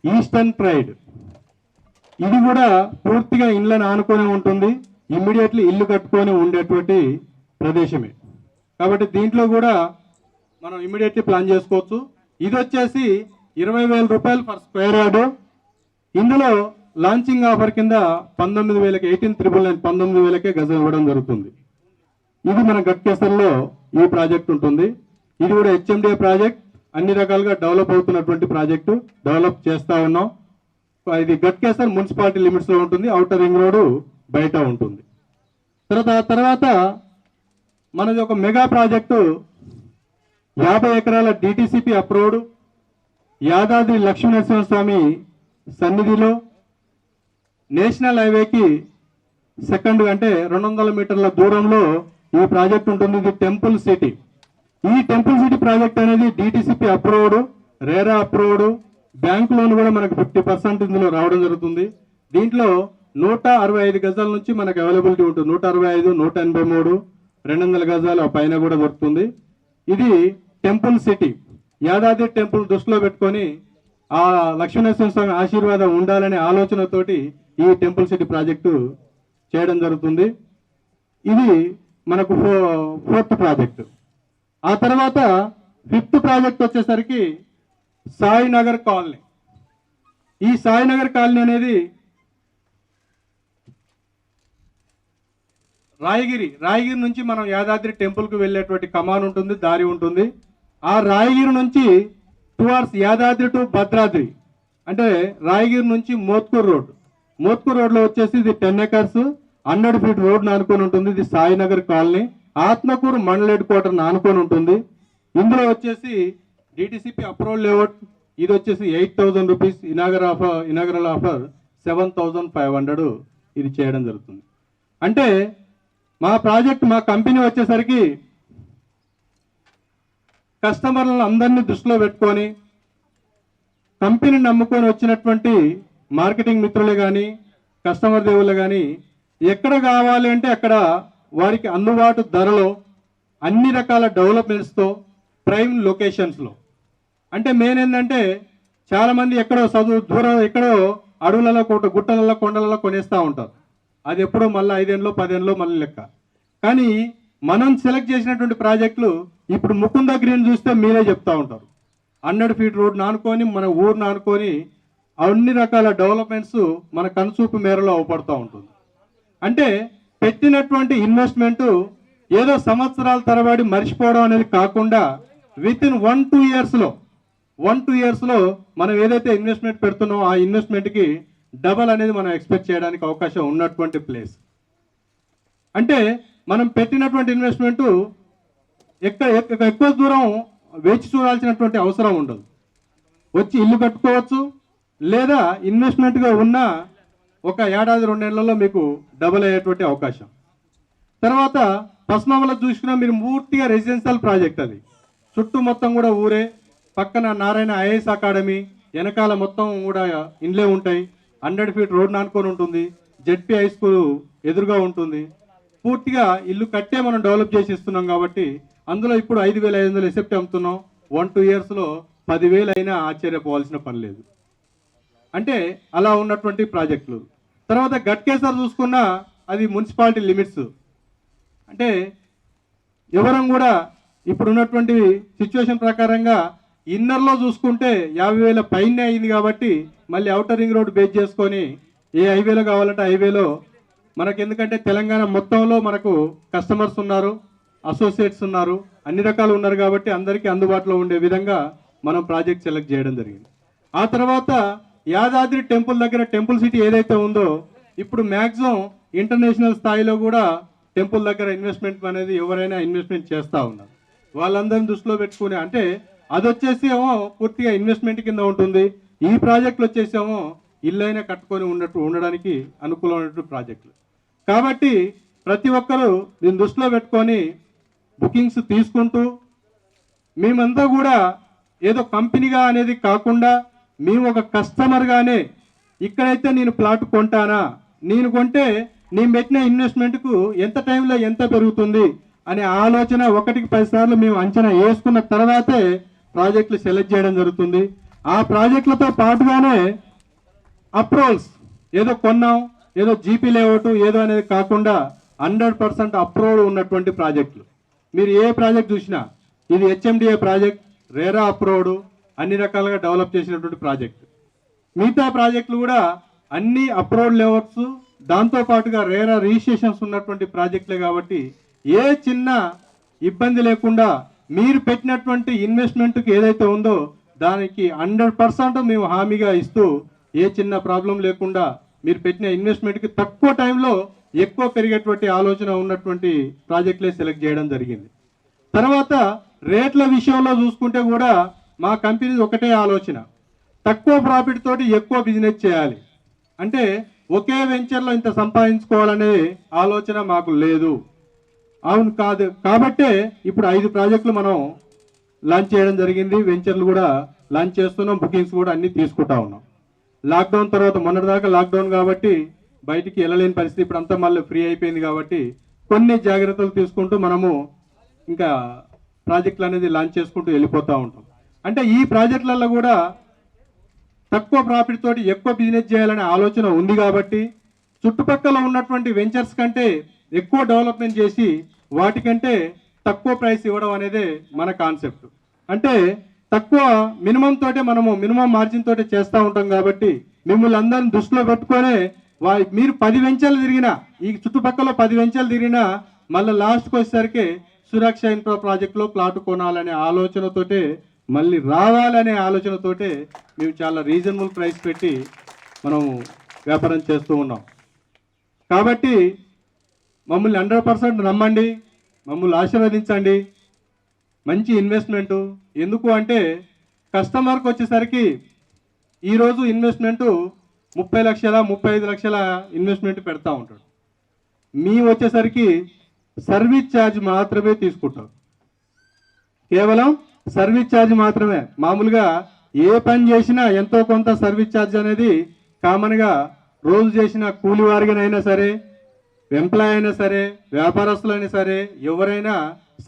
ఈస్టర్న్ ప్రైడ్, ఇది కూడా పూర్తిగా ఇళ్ళను ఆనుకొని ఉంటుంది. ఇమ్మీడియట్లీ ఇల్లు కట్టుకొని ఉండేటువంటి ప్రదేశమే. కాబట్టి దీంట్లో కూడా మనం ఇమ్మీడియట్లీ ప్లాన్ చేసుకోవచ్చు. ఇది వచ్చేసి 20,000 రూపాయలు పర్ స్క్వేర్ యార్డు. ఇందులో లాంచింగ్ ఆఫర్ కింద 19,000కి 19,000కే గజం ఇవ్వడం జరుగుతుంది. ఇది మన గట్కేసర్లో ఈ ప్రాజెక్ట్ ఉంటుంది. ఇది కూడా హెచ్ఎండిఏ ప్రాజెక్ట్, అన్ని రకాలుగా డెవలప్ అవుతున్నటువంటి ప్రాజెక్టు, డెవలప్ చేస్తూ ఉన్నాం. ఇది గట్కేసర్ మున్సిపాలిటీ లిమిట్స్లో ఉంటుంది. ఔటర్ రింగ్ రోడ్డు బయట ఉంటుంది. తర్వాత మనది ఒక మెగా ప్రాజెక్టు, 50 ఎకరాల డిటిసిపి అప్రూవ్డ్, యాదాద్రి లక్ష్మీనరసింహస్వామి సన్నిధిలో నేషనల్ హైవేకి సెకండ్, అంటే 200 మీటర్ల దూరంలో ఈ ప్రాజెక్ట్ ఉంటుంది. ఇది టెంపుల్ సిటీ. ఈ టెంపుల్ సిటీ ప్రాజెక్ట్ అనేది DTCP approved, RERA approved, bank loan కూడా మనకు 50% ఇందులో రావడం జరుగుతుంది. దీంట్లో 165 గజాల నుంచి మనకు అవైలబిలిటీ ఉంటుంది. 165, 183, 200 గజాల పైన కూడా దొరుకుతుంది. ఇది టెంపుల్ సిటీ. యాదాద్రి టెంపుల్ దృష్టిలో పెట్టుకొని ఆ లక్ష్మీనరసింహస్వామి ఆశీర్వాదం ఉండాలనే ఆలోచనతోటి ఈ టెంపుల్ సిటీ ప్రాజెక్టు చేయడం జరుగుతుంది. ఇది మనకు 4th ప్రాజెక్టు. ఆ తర్వాత 5th ప్రాజెక్ట్ వచ్చేసరికి సాయినగర్ కాలనీ. ఈ సాయినగర్ కాలనీ అనేది రాయగిరి నుంచి మనం యాదాద్రి టెంపుల్కి వెళ్ళేటువంటి కమాన్ ఉంటుంది, దారి ఉంటుంది. ఆ రాయగిరి నుంచి టువార్డ్స్ యాదాద్రి టు భద్రాద్రి, అంటే రాయగిరి నుంచి మోత్కూర్ రోడ్లో వచ్చేసి ఇది 10 acres 100 feet రోడ్ ఆనుకొని ఉంటుంది. ఇది Sainagar colony, Atmakur mandal head quarter ఆనుకొని ఉంటుంది. ఇందులో వచ్చేసి డిటిసిపి అప్రూవల్ లేఅవుట్, ఇది వచ్చేసి 8,000 రూపీస్, ఇనాగరల్ ఆఫర్ 7,500 ఇది చేయడం జరుగుతుంది. అంటే మా ప్రాజెక్ట్, మా కంపెనీ వచ్చేసరికి కస్టమర్లను అందరినీ దృష్టిలో పెట్టుకొని కంపెనీని నమ్ముకొని వచ్చినటువంటి మార్కెటింగ్ మిత్రులు కానీ కస్టమర్ దేవుళ్ళు కానీ ఎక్కడ కావాలి అంటే అక్కడ వారికి అందుబాటు ధరలో అన్ని రకాల డెవలప్మెంట్స్తో ప్రైమ్ లొకేషన్స్లో. అంటే మెయిన్ ఏంటంటే చాలామంది ఎక్కడో దూరం ఎక్కడో అడవులలో గుట్టలలో కొండలలో కొనేస్తూ ఉంటారు. అది ఎప్పుడో మళ్ళీ 5 ఏళ్ళలో 10 ఏళ్ళలో మళ్ళీ లెక్క. కానీ మనం సెలెక్ట్ చేసినటువంటి ప్రాజెక్టులు ఇప్పుడు ముకుంద గ్రీన్ చూస్తే మీరే చెప్తా ఉంటారు. 100 feet రోడ్ ఆనుకొని మన ఊరు ఆనుకొని అన్ని రకాల డెవలప్మెంట్స్ మన కనుచూపు మేరలో అవపడుతూ ఉంటుంది. అంటే పెట్టినటువంటి ఇన్వెస్ట్మెంట్ ఏదో సంవత్సరాల తరబడి మర్చిపోవడం అనేది కాకుండా వితిన్ 1-2 ఇయర్స్లో మనం ఏదైతే ఇన్వెస్ట్మెంట్ పెడుతున్నామో ఆ ఇన్వెస్ట్మెంట్కి డబల్ అనేది మనం ఎక్స్పెక్ట్ చేయడానికి అవకాశం ఉన్నటువంటి ప్లేస్. అంటే మనం పెట్టినటువంటి ఇన్వెస్ట్మెంట్ ఎక్కువ దూరం వేచి చూడాల్సినటువంటి అవసరం ఉండదు. వచ్చి ఇల్లు కట్టుకోవచ్చు, లేదా ఇన్వెస్ట్మెంట్గా ఉన్న ఒక 1-2 నెలల్లో మీకు డబల్ అయ్యేటువంటి అవకాశం. తర్వాత పశ్చిమలో చూసుకున్నా మీరు పూర్తిగా రెసిడెన్షియల్ ప్రాజెక్ట్, అది చుట్టూ మొత్తం కూడా ఊరే, పక్కన నారాయణ ఐఏఎస్ అకాడమీ, వెనకాల మొత్తం కూడా ఇండ్లే ఉంటాయి. 100 feet రోడ్ ఆనుకొని ఉంటుంది. జెడ్పీ హై స్కూల్ ఎదురుగా ఉంటుంది. పూర్తిగా ఇల్లు కట్టే మనం డెవలప్ చేసి ఇస్తున్నాం కాబట్టి అందులో ఇప్పుడు 5,500 ఎసెప్ట్ అమ్ముతున్నాం. 1-2 ఇయర్స్లో 10,000 అయినా ఆశ్చర్యపోవాల్సిన పని లేదు. అంటే అలా ఉన్నటువంటి ప్రాజెక్టులు. తర్వాత గట్కేసర్ చూసుకున్నా అది మున్సిపాలిటీ లిమిట్స్. అంటే ఎవరం కూడా ఇప్పుడు ఉన్నటువంటి సిచ్యువేషన్ ప్రకారంగా ఇన్నర్లో చూసుకుంటే 50,000 పైనే అయింది కాబట్టి మళ్ళీ అవుటర్ రింగ్ రోడ్ బేస్ చేసుకొని ఏ హైవేలో కావాలంటే హైవేలో మనకు, ఎందుకంటే తెలంగాణ మొత్తంలో మనకు కస్టమర్స్ ఉన్నారు, అసోసియేట్స్ ఉన్నారు, అన్ని రకాలు ఉన్నారు కాబట్టి అందరికీ అందుబాటులో ఉండే విధంగా మనం ప్రాజెక్ట్ సెలెక్ట్ చేయడం జరిగింది. ఆ తర్వాత యాదాద్రి టెంపుల్ దగ్గర టెంపుల్ సిటీ ఏదైతే ఉందో ఇప్పుడు మ్యాక్సిమం ఇంటర్నేషనల్ స్థాయిలో కూడా టెంపుల్ దగ్గర ఇన్వెస్ట్మెంట్ అనేది ఎవరైనా ఇన్వెస్ట్మెంట్ చేస్తూ ఉన్నారు. వాళ్ళందరినీ దృష్టిలో పెట్టుకుని, అంటే అది వచ్చేసి ఏమో పూర్తిగా ఇన్వెస్ట్మెంట్ కింద ఉంటుంది. ఈ ప్రాజెక్టులు వచ్చేసేమో ఇల్లైనా కట్టుకొని ఉండడానికి అనుకూలమైనటువంటి ప్రాజెక్టులు. కాబట్టి ప్రతి ఒక్కరూ దీన్ని దృష్టిలో పెట్టుకొని బుకింగ్స్ తీసుకుంటూ, మేమంతా కూడా ఏదో కంపెనీగా అనేది కాకుండా మేము ఒక కస్టమర్గానే ఇక్కడైతే నేను ప్లాట్ కొంటానా, నేను కొంటే నేను పెట్టిన ఇన్వెస్ట్మెంట్కు ఎంత టైంలో ఎంత పెరుగుతుంది అనే ఆలోచన 1-10 సార్లు మేము అంచనా వేసుకున్న తర్వాతే ప్రాజెక్టులు సెలెక్ట్ చేయడం జరుగుతుంది. ఆ ప్రాజెక్టులతో పాటుగానే అప్రూవల్స్, ఏదో కొన్నాం ఏదో జీపీ లేఅవుట్ ఏదో అనేది కాకుండా 100% అప్రూవ్డ్ ఉన్నటువంటి ప్రాజెక్టులు. మీరు ఏ ప్రాజెక్ట్ చూసినా ఇది హెచ్ఎండిఏ ప్రాజెక్ట్, రేరా అప్రూవ్డ్, అన్ని రకాలుగా డెవలప్ చేసినటువంటి ప్రాజెక్ట్. మిగతా ప్రాజెక్టులు కూడా అన్ని అప్రూవ్డ్ లేఅవుట్స్, దాంతోపాటుగా రేరా రిజిస్ట్రేషన్స్ ఉన్నటువంటి ప్రాజెక్టులే కాబట్టి ఏ చిన్న ఇబ్బంది లేకుండా మీరు పెట్టినటువంటి ఇన్వెస్ట్మెంట్కి ఏదైతే ఉందో దానికి 100% మేము హామీగా ఇస్తూ ఏ చిన్న ప్రాబ్లం లేకుండా మీరు పెట్టిన ఇన్వెస్ట్మెంట్కి తక్కువ టైంలో ఎక్కువ పెరిగేటువంటి ఆలోచన ఉన్నటువంటి ప్రాజెక్టులే సెలెక్ట్ చేయడం జరిగింది. తర్వాత రేట్ల విషయంలో చూసుకుంటే కూడా మా కంపెనీ ఒకటే ఆలోచన, తక్కువ ప్రాఫిట్ తోటి ఎక్కువ బిజినెస్ చేయాలి. అంటే ఒకే వెంచర్లో ఇంత సంపాదించుకోవాలనే ఆలోచన మాకు లేదు. అవును కాదు కాబట్టే ఇప్పుడు 5 ప్రాజెక్టులు మనం లాంచ్ చేయడం జరిగింది. వెంచర్లు కూడా లాంచ్ చేస్తున్నాం, బుకింగ్స్ కూడా అన్ని తీసుకుంటా ఉన్నాం. లాక్డౌన్ తర్వాత మొన్నటిదాకా లాక్డౌన్ కాబట్టి బయటికి వెళ్ళలేని పరిస్థితి, ఇప్పుడు అంతా మళ్ళీ ఫ్రీ అయిపోయింది కాబట్టి కొన్ని జాగ్రత్తలు తీసుకుంటూ మనము ఇంకా ప్రాజెక్టులు అనేది లాంచ్ చేసుకుంటూ వెళ్ళిపోతూ ఉంటాం. అంటే ఈ ప్రాజెక్టులలో కూడా తక్కువ ప్రాఫిట్ తోటి ఎక్కువ బిజినెస్ చేయాలనే ఆలోచన ఉంది కాబట్టి చుట్టుపక్కల ఉన్నటువంటి వెంచర్స్ కంటే ఎక్కువ డెవలప్మెంట్ చేసి వాటికంటే తక్కువ ప్రైస్ ఇవ్వడం అనేది మన కాన్సెప్ట్. అంటే తక్కువ మినిమం తోటే మనము మినిమం మార్జిన్ తోటే చేస్తూ ఉంటాం కాబట్టి మిమ్మల్ని అందరిని దృష్టిలో పెట్టుకొని మీరు 10 వెంచర్లు తిరిగినా ఈ చుట్టుపక్కల 10 వెంచర్లు తిరిగినా మళ్ళీ లాస్ట్కి వచ్చేసరికి సురక్ష ఇన్ఫ్రా ప్రాజెక్టులో ప్లాట్ కొనాలనే ఆలోచనతోటే మళ్ళీ రావాలనే ఆలోచనతోటే మేము చాలా రీజనబుల్ ప్రైస్ పెట్టి మనం వ్యాపారం చేస్తూ ఉన్నాం. కాబట్టి మమ్మల్ని 100% నమ్మండి, మమ్మల్ని ఆశీర్వదించండి. మంచి ఇన్వెస్ట్మెంటు. ఎందుకు అంటే కస్టమర్కి వచ్చేసరికి ఈరోజు ఇన్వెస్ట్మెంటు 30 లక్షల 35 లక్షల ఇన్వెస్ట్మెంట్ పెడతా ఉంటాడు. మీ వచ్చేసరికి సర్వీస్ ఛార్జ్ మాత్రమే తీసుకుంటాం. కేవలం సర్వీస్ ఛార్జ్ మాత్రమే. మామూలుగా ఏ పని చేసినా ఎంతో కొంత సర్వీస్ ఛార్జ్ అనేది కామన్గా రోజు చేసిన కూలి వారిగానైనా సరే, ఎంప్లాయ్ అయినా సరే, వ్యాపారస్తులైనా సరే, ఎవరైనా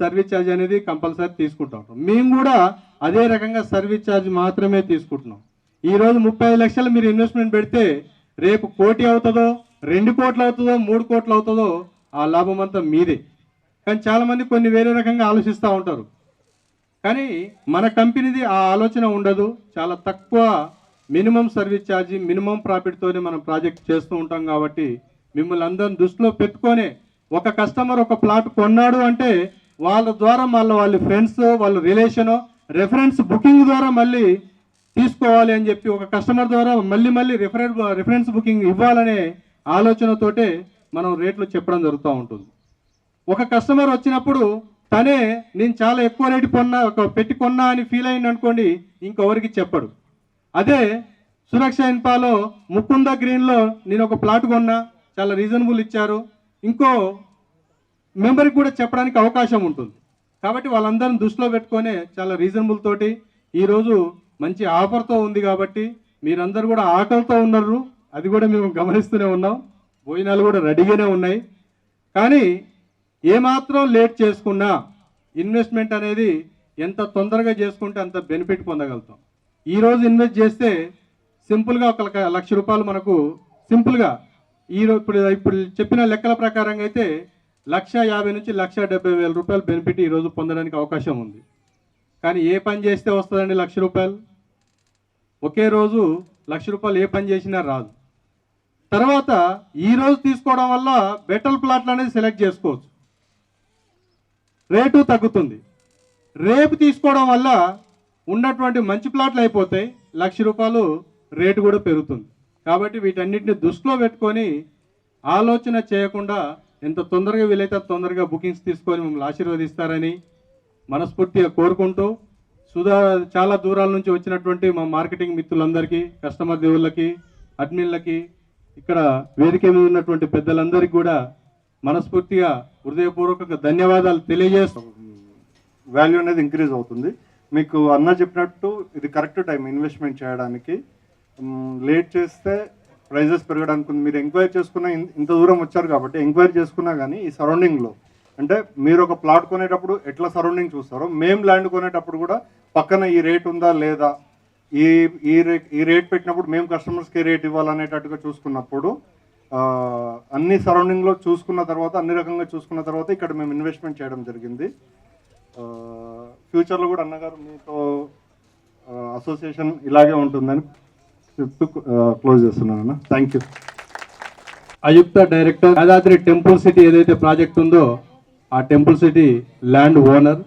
సర్వీస్ ఛార్జ్ అనేది కంపల్సరీ తీసుకుంటాం. మేము కూడా అదే రకంగా సర్వీస్ ఛార్జ్ మాత్రమే తీసుకుంటున్నాం. ఈరోజు 35 లక్షలు మీరు ఇన్వెస్ట్మెంట్ పెడితే రేపు 1 కోటి అవుతుందో, 2 కోట్లు అవుతుందో, 3 కోట్లు అవుతుందో ఆ లాభం అంతా మీదే. కానీ చాలామంది కొన్ని వేరే రకంగా ఆలోచిస్తూ ఉంటారు. కానీ మన కంపెనీది ఆ ఆలోచన ఉండదు. చాలా తక్కువ మినిమం సర్వీస్ ఛార్జీ, మినిమం ప్రాఫిట్తోనే మనం ప్రాజెక్ట్ చేస్తూ ఉంటాం. కాబట్టి మిమ్మల్ని అందరిని దృష్టిలో పెట్టుకొని ఒక కస్టమర్ ఒక ప్లాట్ కొన్నాడు అంటే వాళ్ళ ద్వారా మళ్ళీ వాళ్ళ ఫ్రెండ్స్, వాళ్ళ రిలేషను, రెఫరెన్స్ బుకింగ్ ద్వారా మళ్ళీ తీసుకోవాలి అని చెప్పి ఒక కస్టమర్ ద్వారా మళ్ళీ రిఫరెన్స్ బుకింగ్ ఇవ్వాలనే ఆలోచనతోటే మనం రేట్లు చెప్పడం జరుగుతూ ఉంటుంది. ఒక కస్టమర్ వచ్చినప్పుడు తనే నేను చాలా ఎక్కువ రేటు పెట్టి కొన్నా అని ఫీల్ అయింది అనుకోండి, ఇంకెవరికి చెప్పడు. అదే సురక్ష ఇన్ఫ్రాలో ముకుంద గ్రీన్లో నేను ఒక ప్లాట్ కొన్నా, చాలా రీజనబుల్ ఇచ్చారు, ఇంకో మెంబర్కి కూడా చెప్పడానికి అవకాశం ఉంటుంది. కాబట్టి వాళ్ళందరిని దృష్టిలో పెట్టుకొని చాలా రీజనబుల్ తోటి ఈరోజు మంచి ఆఫర్తో ఉంది. కాబట్టి మీరందరూ కూడా ఆకలితో ఉన్నారు, అది కూడా మేము గమనిస్తూనే ఉన్నాం. భోజనాలు కూడా రెడీగానే ఉన్నాయి. కానీ ఏమాత్రం లేట్ చేసుకున్నా ఇన్వెస్ట్మెంట్ అనేది ఎంత తొందరగా చేసుకుంటే అంత బెనిఫిట్ పొందగలుగుతాం. ఈరోజు ఇన్వెస్ట్ చేస్తే సింపుల్గా 1 లక్ష రూపాయలు మనకు సింపుల్గా ఇప్పుడు చెప్పిన లెక్కల ప్రకారంగా అయితే 1,50,000 నుంచి 1,70,000 రూపాయలు బెనిఫిట్ ఈరోజు పొందడానికి అవకాశం ఉంది. కానీ ఏ పని చేస్తే వస్తుందండి 1,00,000 రూపాయలు? ఒకే రోజు 1,00,000 రూపాయలు ఏ పని చేసినా రాదు. తర్వాత ఈరోజు తీసుకోవడం వల్ల బెటర్ ప్లాట్లు అనేది సెలెక్ట్ చేసుకోవచ్చు, రేటు తగ్గుతుంది. రేపు తీసుకోవడం వల్ల ఉన్నటువంటి మంచి ప్లాట్లు అయిపోతాయి, 1,00,000 రూపాయలు రేటు కూడా పెరుగుతుంది. కాబట్టి వీటన్నిటిని దృష్టిలో పెట్టుకొని ఆలోచన చేయకుండా ఎంత తొందరగా వీలైతే తొందరగా బుకింగ్స్ తీసుకొని మమ్మల్ని ఆశీర్వదిస్తారని మనస్ఫూర్తిగా కోరుకుంటూ, చాలా దూరాల నుంచి వచ్చినటువంటి మా మార్కెటింగ్ మిత్రులందరికీ, కస్టమర్ దేవుళ్ళకి, అడ్మిన్లకి, ఇక్కడ వేదిక మీద ఉన్నటువంటి పెద్దలందరికీ కూడా మనస్ఫూర్తిగా హృదయపూర్వక ధన్యవాదాలు తెలియజేస్తాం. వాల్యూ అనేది ఇంక్రీజ్ అవుతుంది. మీకు అన్న చెప్పినట్టు ఇది కరెక్ట్ టైం ఇన్వెస్ట్మెంట్ చేయడానికి. లేట్ చేస్తే ప్రైజెస్ పెరగడానికి ఉంది. మీరు ఎంక్వైరీ చేసుకున్నా, ఇంత దూరం వచ్చారు కాబట్టి ఎంక్వైరీ చేసుకున్నా కానీ ఈ సరౌండింగ్లో అంటే మీరు ఒక ప్లాట్ కొనేటప్పుడు ఎట్లా సరౌండింగ్ చూస్తారో, మేము ల్యాండ్ కొనేటప్పుడు కూడా పక్కన ఈ రేట్ ఉందా లేదా, ఈ రేట్ పెట్టినప్పుడు మేము కస్టమర్స్కి రేట్ ఇవ్వాలనేటట్టుగా చూసుకున్నప్పుడు అన్ని సరౌండింగ్లో చూసుకున్న తర్వాత, అన్ని రకంగా చూసుకున్న తర్వాత ఇక్కడ మేము ఇన్వెస్ట్మెంట్ చేయడం జరిగింది. ఫ్యూచర్లో కూడా అన్నగారు మీతో అసోసియేషన్ ఇలాగే ఉంటుందని చెప్తూ క్లోజ్ చేస్తున్నాను అన్న. Thank you. Aayukta director, Yadadri temple city ఏదైతే ప్రాజెక్ట్ ఉందో ఆ temple city land owner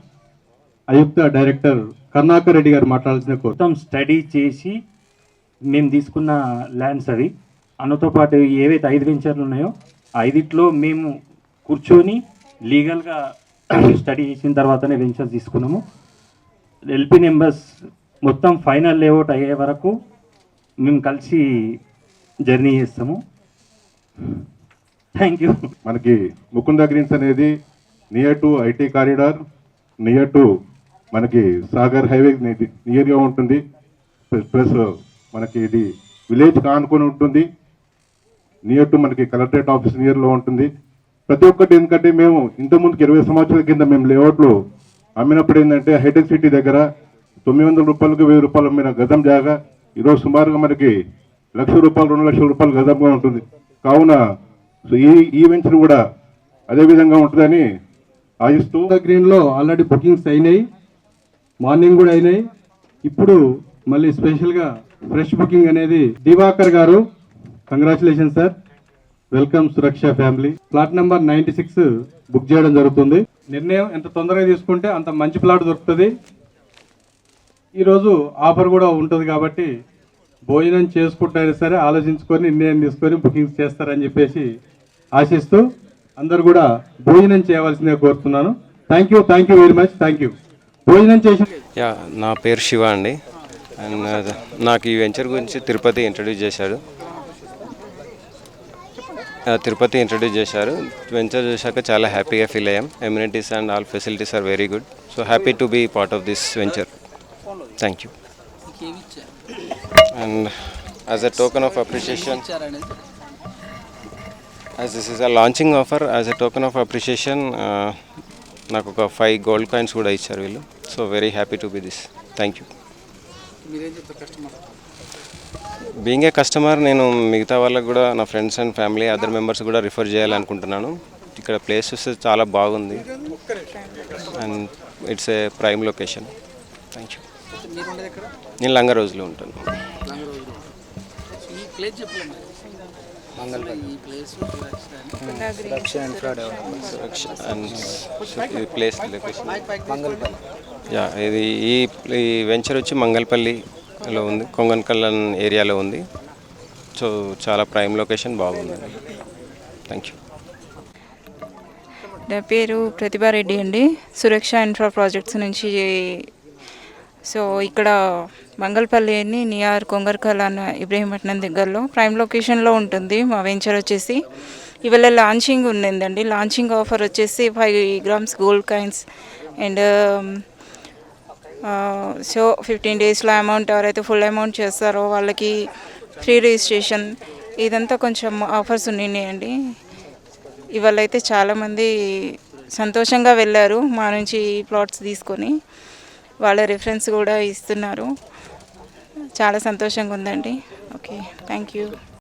Aayukta director Karunakar Reddy గారు మాట్లాడాల్సిన మొత్తం స్టడీ చేసి మేము తీసుకున్న ల్యాండ్స్ అవి. అన్నతో పాటు ఏవైతే 5 వెంచర్లు ఉన్నాయో 5లో మేము కూర్చొని లీగల్గా స్టడీ చేసిన తర్వాతనే వెంచర్స్ తీసుకున్నాము. ఎల్పీ నెంబర్స్ మొత్తం ఫైనల్ లేఅవుట్ అయ్యే వరకు మేము కలిసి జర్నీ చేస్తాము. Thank you. మనకి ముకుంద గ్రీన్స్ అనేది near to IT corridor, near to మనకి సాగర్ హైవే నియర్గా ఉంటుంది. ప్లస్ మనకి ఇది విలేజ్ కానుకొని ఉంటుంది. నియర్ టు మనకి కలెక్టరేట్ ఆఫీస్ నియర్లో ఉంటుంది. ప్రతి ఒక్కటి ఎందుకంటే మేము ఇంతకుముందుకు 20 సంవత్సరాల కింద మేము లేఅవుట్లు అమ్మినప్పుడు ఏంటంటే హైటెక్ సిటీ దగ్గర 900 రూపాయలకు 1000 రూపాయలు అమ్మిన గజం జాగా ఈరోజు సుమారుగా మనకి 1,00,000 రూపాయలు 2 లక్షల రూపాయలు గజంగా ఉంటుంది. కావున సో ఈ వెంచర్ కూడా అదే విధంగా ఉంటుందని ఆశిస్తూ. గ్రీన్లో ఆల్రెడీ బుకింగ్స్ అయినాయి, మార్నింగ్ కూడా అయినాయి. ఇప్పుడు మళ్ళీ స్పెషల్గా ఫ్రెష్ బుకింగ్ అనేది దివాకర్ గారు, కంగ్రాచులేషన్ సార్. వెల్కమ్ సురక్ష ఫ్యామిలీ. ప్లాట్ నెంబర్ 96 బుక్ చేయడం జరుగుతుంది. నిర్ణయం ఎంత తొందరగా తీసుకుంటే అంత మంచి ప్లాట్ దొరుకుతుంది. ఈరోజు ఆఫర్ కూడా ఉంటుంది కాబట్టి భోజనం చేసుకుంటారు సరే ఆలోచించుకొని నిర్ణయం తీసుకొని బుకింగ్స్ చేస్తారని చెప్పేసి ఆశిస్తూ అందరూ కూడా భోజనం చేయవలసిందిగా కోరుతున్నాను. Thank you very much. Thank you. భోజనం చేసి నా పేరు శివ అండి. అండ్ నాకు ఈ వెంచర్ గురించి తిరుపతి ఇంట్రడ్యూస్ చేశారు. వెంచర్ చూశాక చాలా హ్యాపీగా ఫీల్ అయ్యాం. Amenities and all facilities are very good. So happy to be part of this venture. Thank you. And as a token of appreciation, as this is a launching offer, as a token of appreciation నాకు ఒక 5 gold coins కూడా ఇచ్చారు వీళ్ళు. So very happy to be this. Thank you. Being a customer, నేను మిగతా వాళ్ళకు కూడా నా friends and family other members కూడా రిఫర్ చేయాలనుకుంటున్నాను. ఇక్కడ ప్లేస్ చూస్తే చాలా బాగుంది and it's a prime location. Thank you. నేను లంగా రోజులో ఉంటాను. ప్లేస్ లొకేషన్ ఇది ఈ వెంచర్ వచ్చి మంగళపల్లిలో ఉంది, కొంగన్ కళ్యాణ్ ఏరియాలో ఉంది. సో చాలా ప్రైమ్ లొకేషన్, బాగుందండి. Thank you. నా పేరు ప్రతిభారెడ్డి అండి, సురక్ష ఇన్ఫ్రా ప్రాజెక్ట్స్ నుంచి. సో ఇక్కడ మంగళపల్లి అని నియర్ కొంగర్కలాన్ ఇబ్రహీంపట్నం దగ్గరలో ప్రైమ్ లొకేషన్లో ఉంటుంది మా వెంచర్ వచ్చేసి. ఇవాళ లాంచింగ్ ఉండిందండి. లాంచింగ్ ఆఫర్ వచ్చేసి 5 grams gold coins and so 15 daysలో అమౌంట్ ఎవరైతే ఫుల్ అమౌంట్ చేస్తారో వాళ్ళకి ఫ్రీ రిజిస్ట్రేషన్, ఇదంతా కొంచెం ఆఫర్స్ ఉన్నాయండి. ఇవాళ అయితే చాలామంది సంతోషంగా వెళ్ళారు మా నుంచి ప్లాట్స్ తీసుకొని. వాళ్ళ రిఫరెన్స్ కూడా ఇస్తున్నారు. చాలా సంతోషంగా ఉందండి. Okay, thank you.